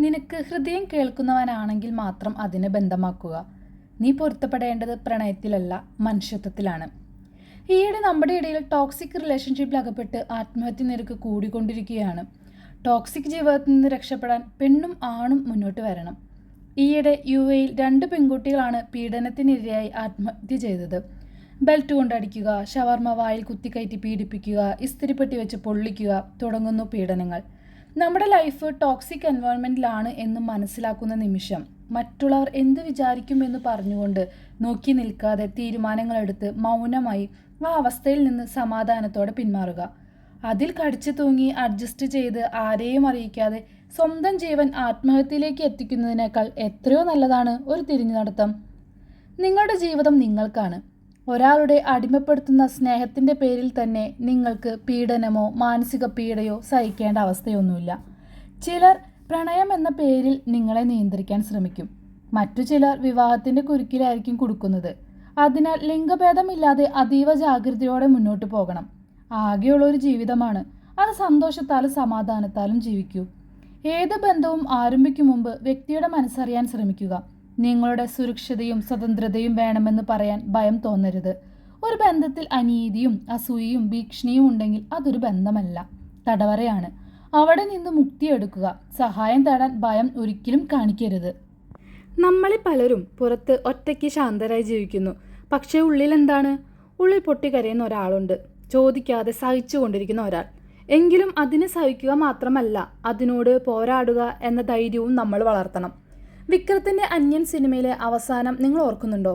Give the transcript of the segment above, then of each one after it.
നിനക്ക് ഹൃദയം കേൾക്കുന്നവനാണെങ്കിൽ മാത്രം അതിനെ ബന്ധമാക്കുക. നീ പൊരുത്തപ്പെടേണ്ടത് പ്രണയത്തിലല്ല, മനുഷ്യത്വത്തിലാണ്. ഈയിടെ നമ്മുടെ ഇടയിൽ ടോക്സിക് റിലേഷൻഷിപ്പിൽ അകപ്പെട്ട് ആത്മഹത്യ നിരക്ക് കൂടിക്കൊണ്ടിരിക്കുകയാണ്. ടോക്സിക് ജീവിതത്തിൽ നിന്ന് രക്ഷപ്പെടാൻ പെണ്ണും ആണും മുന്നോട്ട് വരണം. ഈയിടെ യുഎയിൽ 2 പെൺകുട്ടികളാണ് പീഡനത്തിനിരയായി ആത്മഹത്യ ചെയ്തത്. ബെൽറ്റ് കൊണ്ടടിക്കുക, ഷവർമ വായിൽ കുത്തിക്കയറ്റി പീഡിപ്പിക്കുക, ഇസ്തിരിപ്പെട്ടി വെച്ച് പൊള്ളിക്കുക തുടങ്ങുന്നു പീഡനങ്ങൾ. നമ്മുടെ ലൈഫ് ടോക്സിക് എൻവയോൺമെൻറ്റിലാണ് എന്ന് മനസ്സിലാക്കുന്ന നിമിഷം മറ്റുള്ളവർ എന്ത് വിചാരിക്കുമെന്ന് പറഞ്ഞുകൊണ്ട് നോക്കി നിൽക്കാതെ തീരുമാനങ്ങളെടുത്ത് മൗനമായി ആ അവസ്ഥയിൽ നിന്ന് സമാധാനത്തോടെ പിന്മാറുക. അതിൽ കടിച്ചു തൂങ്ങി അഡ്ജസ്റ്റ് ചെയ്ത് ആരെയും അറിയിക്കാതെ സ്വന്തം ജീവൻ ആത്മഹത്യയിലേക്ക് എത്തിക്കുന്നതിനേക്കാൾ എത്രയോ നല്ലതാണ് ഒരു തിരിഞ്ഞു നടത്തം. നിങ്ങളുടെ ജീവിതം നിങ്ങൾക്കാണ്. ഒരാളുടെ അടിമപ്പെടുത്തുന്ന സ്നേഹത്തിൻ്റെ പേരിൽ തന്നെ നിങ്ങൾക്ക് പീഡനമോ മാനസിക പീഡയോ സഹിക്കേണ്ട അവസ്ഥയൊന്നുമില്ല. ചിലർ പ്രണയം എന്ന പേരിൽ നിങ്ങളെ നിയന്ത്രിക്കാൻ ശ്രമിക്കും. മറ്റു ചിലർ വിവാഹത്തിൻ്റെ കുരുക്കിലായിരിക്കും കൊടുക്കുന്നത്. അതിനാൽ ലിംഗഭേദമില്ലാതെ അതീവ ജാഗ്രതയോടെ മുന്നോട്ട് പോകണം. ആകെയുള്ളൊരു ജീവിതമാണ്, അത് സന്തോഷത്താലും സമാധാനത്താലും ജീവിക്കൂ. ഏത് ബന്ധവും ആരംഭിക്കും മുമ്പ് വ്യക്തിയുടെ മനസ്സറിയാൻ ശ്രമിക്കുക. നിങ്ങളുടെ സുരക്ഷിതയും സ്വതന്ത്രതയും വേണമെന്ന് പറയാൻ ഭയം തോന്നരുത്. ഒരു ബന്ധത്തിൽ അനീതിയും അസൂയയും ഭീഷണിയും ഉണ്ടെങ്കിൽ അതൊരു ബന്ധമല്ല, തടവറയാണ്. അവിടെ നിന്ന് മുക്തിയെടുക്കുക. സഹായം തേടാൻ ഭയം ഒരിക്കലും കാണിക്കരുത്. നമ്മളിൽ പലരും പുറത്ത് ഒറ്റയ്ക്ക് ശാന്തരായി ജീവിക്കുന്നു. പക്ഷേ ഉള്ളിൽ എന്താണ്? ഉള്ളിൽ പൊട്ടിക്കരയുന്ന ഒരാളുണ്ട്, ചോദിക്കാതെ സഹിച്ചു കൊണ്ടിരിക്കുന്ന ഒരാൾ. എങ്കിലും അതിനെ സഹിക്കുക മാത്രമല്ല, അതിനോട് പോരാടുക എന്ന ധൈര്യവും നമ്മൾ വളർത്തണം. വിക്രത്തിൻ്റെ അന്യൻ സിനിമയിലെ അവസാനം നിങ്ങൾ ഓർക്കുന്നുണ്ടോ?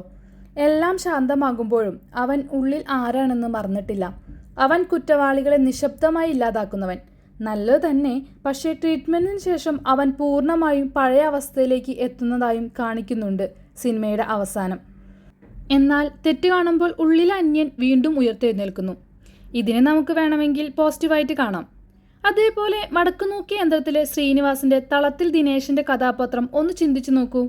എല്ലാം ശാന്തമാകുമ്പോഴും അവൻ ഉള്ളിൽ ആരാണെന്ന് മറന്നിട്ടില്ല. അവൻ കുറ്റവാളികളെ നിശബ്ദമായി ഇല്ലാതാക്കുന്നവൻ. നല്ലത് തന്നെ, പക്ഷേ ട്രീറ്റ്മെൻറ്റിന് ശേഷം അവൻ പൂർണ്ണമായും പഴയ അവസ്ഥയിലേക്ക് എത്തുന്നതായും കാണിക്കുന്നുണ്ട് സിനിമയുടെ അവസാനം. എന്നാൽ തെറ്റ് കാണുമ്പോൾ ഉള്ളിലെ അന്യൻ വീണ്ടും ഉയർത്തെഴുന്നേൽക്കുന്നു. ഇതിനെ നമുക്ക് വേണമെങ്കിൽ പോസിറ്റീവായിട്ട് കാണാം. അതേപോലെ വടക്കുനോക്കി യന്ത്രത്തിലെ ശ്രീനിവാസിൻ്റെ തളത്തിൽ ദിനേശിൻ്റെ കഥാപാത്രം ഒന്ന് ചിന്തിച്ചു നോക്കൂ.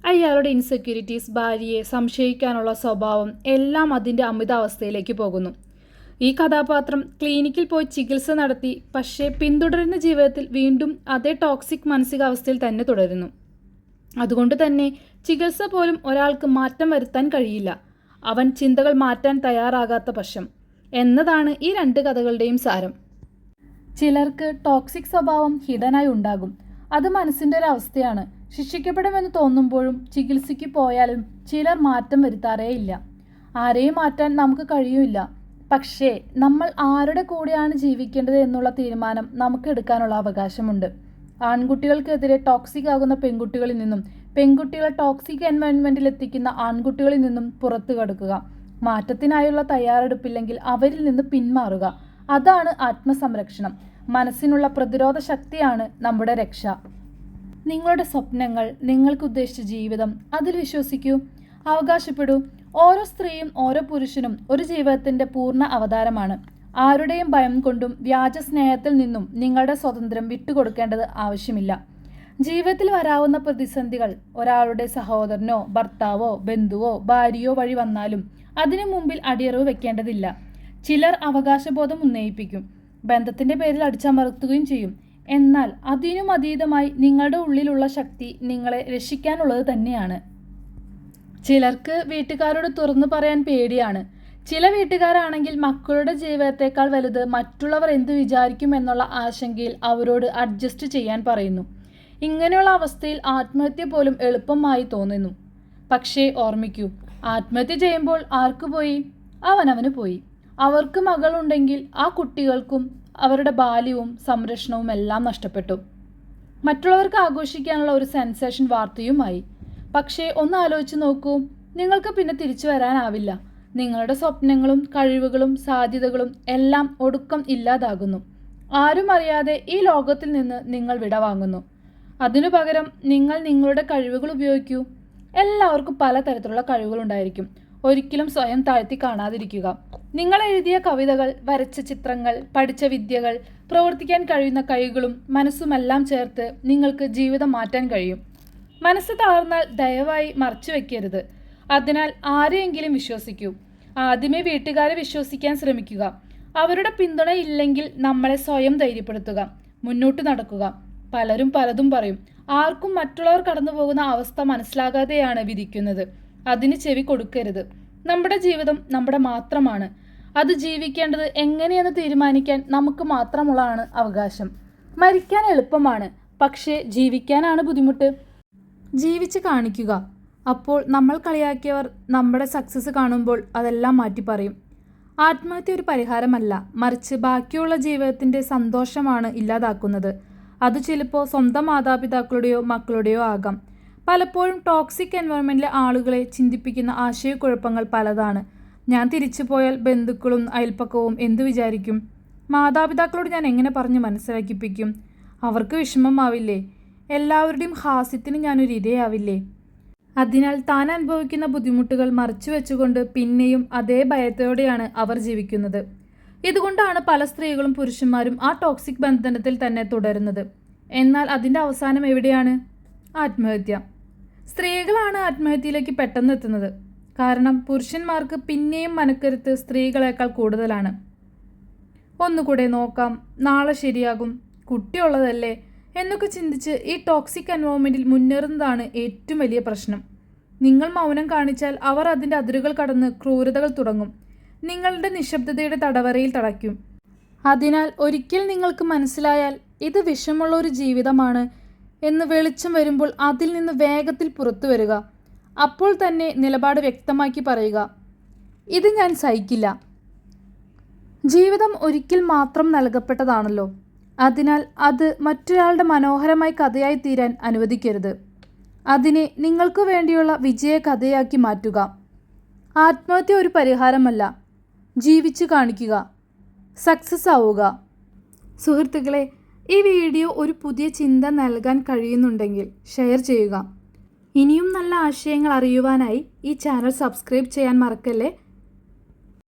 അയാളുടെ ഇൻസെക്യൂരിറ്റീസ്, ഭാര്യയെ സംശയിക്കാനുള്ള സ്വഭാവം എല്ലാം അതിൻ്റെ അമിതാവസ്ഥയിലേക്ക് പോകുന്നു. ഈ കഥാപാത്രം ക്ലിനിക്കിൽ പോയി ചികിത്സ നടത്തി, പക്ഷേ പിന്തുടരുന്ന ജീവിതത്തിൽ വീണ്ടും അതേ ടോക്സിക് മാനസികാവസ്ഥയിൽ തന്നെ തുടരുന്നു. അതുകൊണ്ട് തന്നെ ചികിത്സ പോലും ഒരാൾക്ക് മാറ്റം വരുത്താൻ കഴിയില്ല, അവൻ ചിന്തകൾ മാറ്റാൻ തയ്യാറാകാത്ത പക്ഷം എന്നതാണ് ഈ 2 കഥകളുടെയും സാരം. ചിലർക്ക് ടോക്സിക് സ്വഭാവം ഹിഡനായി ഉണ്ടാകും. അത് മനസ്സിൻ്റെ ഒരു അവസ്ഥയാണ്. ശിക്ഷിക്കപ്പെടുമെന്ന് തോന്നുമ്പോഴും ചികിത്സയ്ക്ക് പോയാലും ചിലർ മാറ്റം വരുത്താറേ ഇല്ല. ആരെയും മാറ്റാൻ നമുക്ക് കഴിയില്ല. പക്ഷേ നമ്മൾ ആരുടെ കൂടെയാണ് ജീവിക്കേണ്ടത് എന്നുള്ള തീരുമാനം നമുക്ക് എടുക്കാനുള്ള അവകാശമുണ്ട്. ആൺകുട്ടികൾക്കെതിരെ ടോക്സിക് ആകുന്ന പെൺകുട്ടികളിൽ നിന്നും പെൺകുട്ടികളെ ടോക്സിക് എൻവയോൺമെൻറ്റിൽ എത്തിക്കുന്ന ആൺകുട്ടികളിൽ നിന്നും പുറത്തു കടക്കുക. മാറ്റത്തിനായുള്ള തയ്യാറെടുപ്പില്ലെങ്കിൽ അവരിൽ നിന്ന് പിന്മാറുക. അതാണ് ആത്മസംരക്ഷണം. മനസ്സിനുള്ള പ്രതിരോധ ശക്തിയാണ് നമ്മുടെ രക്ഷ. നിങ്ങളുടെ സ്വപ്നങ്ങൾ, നിങ്ങൾക്ക് ഉദ്ദേശിച്ച ജീവിതം, അതിൽ വിശ്വസിക്കൂ, അവകാശപ്പെടൂ. ഓരോ സ്ത്രീയും ഓരോ പുരുഷനും ഒരു ജീവിതത്തിൻ്റെ പൂർണ്ണ അവതാരമാണ്. ആരുടെയും ഭയം കൊണ്ടും വ്യാജ സ്നേഹത്തിൽ നിന്നും നിങ്ങളുടെ സ്വാതന്ത്ര്യം വിട്ടുകൊടുക്കേണ്ടത് ആവശ്യമില്ല. ജീവിതത്തിൽ വരാവുന്ന പ്രതിസന്ധികൾ ഒരാളുടെ സഹോദരനോ ഭർത്താവോ ബന്ധുവോ ഭാര്യയോ വഴി വന്നാലും അതിനു മുമ്പിൽ അടിയറവ് വെക്കേണ്ടതില്ല. ചിലർ അവകാശബോധം ഉന്നയിപ്പിക്കും, ബന്ധത്തിൻ്റെ പേരിൽ അടിച്ചമർത്തുകയും ചെയ്യും. എന്നാൽ അതിനും അതീതമായി നിങ്ങളുടെ ഉള്ളിലുള്ള ശക്തി നിങ്ങളെ രക്ഷിക്കാനുള്ളത് തന്നെയാണ്. ചിലർക്ക് വീട്ടുകാരോട് തുറന്നു പറയാൻ പേടിയാണ്. ചില വീട്ടുകാരാണെങ്കിൽ മക്കളുടെ ജീവിതത്തേക്കാൾ വലുത് മറ്റുള്ളവർ എന്തു വിചാരിക്കും എന്നുള്ള ആശങ്കയിൽ അവരോട് അഡ്ജസ്റ്റ് ചെയ്യാൻ പറയുന്നു. ഇങ്ങനെയുള്ള അവസ്ഥയിൽ ആത്മഹത്യ പോലും എളുപ്പമായി തോന്നുന്നു. പക്ഷേ ഓർമ്മിക്കൂ, ആത്മഹത്യ ചെയ്യുമ്പോൾ ആർക്ക് പോയി? അവനവന് പോയി. അവർക്ക് മകളുണ്ടെങ്കിൽ ആ കുട്ടികൾക്കും അവരുടെ ബാല്യവും സംരക്ഷണവും എല്ലാം നഷ്ടപ്പെട്ടു. മറ്റുള്ളവർക്ക് ആഘോഷിക്കാനുള്ള ഒരു സെൻസേഷൻ വാർത്തയുമായി. പക്ഷേ ഒന്ന് ആലോചിച്ച് നോക്കൂ, നിങ്ങൾക്ക് പിന്നെ തിരിച്ചു വരാനാവില്ല. നിങ്ങളുടെ സ്വപ്നങ്ങളും കഴിവുകളും സാധ്യതകളും എല്ലാം ഒടുക്കം ഇല്ലാതാകുന്നു. ആരും അറിയാതെ ഈ ലോകത്തിൽ നിന്ന് നിങ്ങൾ വിടവാങ്ങുന്നു. അതിനു പകരം നിങ്ങൾ നിങ്ങളുടെ കഴിവുകൾ ഉപയോഗിക്കൂ. എല്ലാവർക്കും പലതരത്തിലുള്ള കഴിവുകളുണ്ടായിരിക്കും. ഒരിക്കലും സ്വയം താഴ്ത്തി കാണാതിരിക്കുക. നിങ്ങൾ എഴുതിയ കവിതകൾ, വരച്ച ചിത്രങ്ങൾ, പഠിച്ച വിദ്യകൾ, പ്രവർത്തിക്കാൻ കഴിയുന്ന കൈകളും മനസ്സുമെല്ലാം ചേർത്ത് നിങ്ങൾക്ക് ജീവിതം മാറ്റാൻ കഴിയും. മനസ്സ് തളർന്നാൽ ദയവായി മറച്ചു വെക്കരുത്. അതിനാൽ ആരെയെങ്കിലും വിശ്വസിക്കൂ. ആദ്യമേ വീട്ടുകാരെ വിശ്വസിക്കാൻ ശ്രമിക്കുക. അവരുടെ പിന്തുണ ഇല്ലെങ്കിൽ നമ്മളെ സ്വയം ധൈര്യപ്പെടുത്തുക. മുന്നോട്ട് നടക്കുക. പലരും പലതും പറയും. ആർക്കും മറ്റുള്ളവർ കടന്നു പോകുന്ന അവസ്ഥ മനസ്സിലാകാതെയാണ് വിധിക്കുന്നത്. അതിന് ചെവി കൊടുക്കരുത്. നമ്മുടെ ജീവിതം നമ്മുടെ മാത്രമാണ്. അത് ജീവിക്കേണ്ടത് എങ്ങനെയെന്ന് തീരുമാനിക്കാൻ നമുക്ക് മാത്രമുള്ളതാണ് അവകാശം. മരിക്കാൻ എളുപ്പമാണ്, പക്ഷേ ജീവിക്കാനാണ് ബുദ്ധിമുട്ട്. ജീവിച്ച് കാണിക്കുക. അപ്പോൾ നമ്മൾ കളിയാക്കിയവർ നമ്മുടെ സക്സസ് കാണുമ്പോൾ അതെല്ലാം മാറ്റി പറയും. ആത്മഹത്യ ഒരു പരിഹാരമല്ല, മറിച്ച് ബാക്കിയുള്ള ജീവിതത്തിൻ്റെ സന്തോഷമാണ് ഇല്ലാതാക്കുന്നത്. അത് ചിലപ്പോൾ സ്വന്തം മാതാപിതാക്കളുടെയോ മക്കളുടെയോ ആകാം. പലപ്പോഴും ടോക്സിക് എൻവയോൺമെൻറ്റിലെ ആളുകളെ ചിന്തിപ്പിക്കുന്ന ആശയക്കുഴപ്പങ്ങൾ പലതാണ്. ഞാൻ തിരിച്ചു പോയാൽ ബന്ധുക്കളും അയൽപ്പക്കവും എന്തു വിചാരിക്കും? മാതാപിതാക്കളോട് ഞാൻ എങ്ങനെ പറഞ്ഞ് മനസ്സിലാക്കിപ്പിക്കും? അവർക്ക് വിഷമമാവില്ലേ? എല്ലാവരുടെയും ഹാസ്യത്തിന് ഞാനൊരു ഇരയാവില്ലേ? അതിനാൽ താൻ അനുഭവിക്കുന്ന ബുദ്ധിമുട്ടുകൾ മറച്ചു വെച്ചുകൊണ്ട് പിന്നെയും അതേ ഭയത്തോടെയാണ് അവർ ജീവിക്കുന്നത്. ഇതുകൊണ്ടാണ് പല സ്ത്രീകളും പുരുഷന്മാരും ആ ടോക്സിക് ബന്ധനത്തിൽ തന്നെ തുടരുന്നത്. എന്നാൽ അതിൻ്റെ അവസാനം എവിടെയാണ്? ആത്മഹത്യ. സ്ത്രീകളാണ് ആത്മഹത്യയിലേക്ക് പെട്ടെന്ന് എത്തുന്നത്. കാരണം പുരുഷന്മാർക്ക് പിന്നെയും മനക്കരുത്ത് സ്ത്രീകളെക്കാൾ കൂടുതലാണ്. ഒന്നുകൂടെ നോക്കാം, നാളെ ശരിയാകും, കുട്ടിയുള്ളതല്ലേ എന്നൊക്കെ ചിന്തിച്ച് ഈ ടോക്സിക് എൻവയോൺമെൻറ്റിൽ മുന്നേറുന്നതാണ് ഏറ്റവും വലിയ പ്രശ്നം. നിങ്ങൾ മൗനം കാണിച്ചാൽ അവർ അതിൻ്റെ അതിരുകൾ കടന്ന് ക്രൂരതകൾ തുടങ്ങും. നിങ്ങളുടെ നിശബ്ദതയുടെ തടവറയിൽ തടയ്ക്കും. അതിനാൽ ഒരിക്കൽ നിങ്ങൾക്ക് മനസ്സിലായാൽ ഇത് വിഷമുള്ള ഒരു ജീവിതമാണ് എന്ന് വെളിച്ചം വരുമ്പോൾ അതിൽ നിന്ന് വേഗത്തിൽ പുറത്തു വരിക. അപ്പോൾ തന്നെ നിലപാട് വ്യക്തമാക്കി പറയുക, ഇത് ഞാൻ സഹിക്കില്ല. ജീവിതം ഒരിക്കൽ മാത്രം നൽകപ്പെട്ടതാണല്ലോ. അതിനാൽ അത് മറ്റൊരാളുടെ മനോഹരമായ കഥയായി തീരാൻ അനുവദിക്കരുത്. അതിനെ നിങ്ങൾക്ക് വേണ്ടിയുള്ള വിജയ കഥയാക്കി മാറ്റുക. ആത്മഹത്യ ഒരു പരിഹാരമല്ല, ജീവിച്ചു കാണിക്കുക, സക്സസ് ആവുക. സുഹൃത്തുക്കളെ, ഈ വീഡിയോ ഒരു പുതിയ ചിന്ത നൽകാൻ കഴിയുന്നുണ്ടെങ്കിൽ ഷെയർ ചെയ്യുക. ഇനിയും നല്ല ആശയങ്ങൾ അറിയുവാനായി ഈ ചാനൽ സബ്സ്ക്രൈബ് ചെയ്യാൻ മറക്കല്ലേ.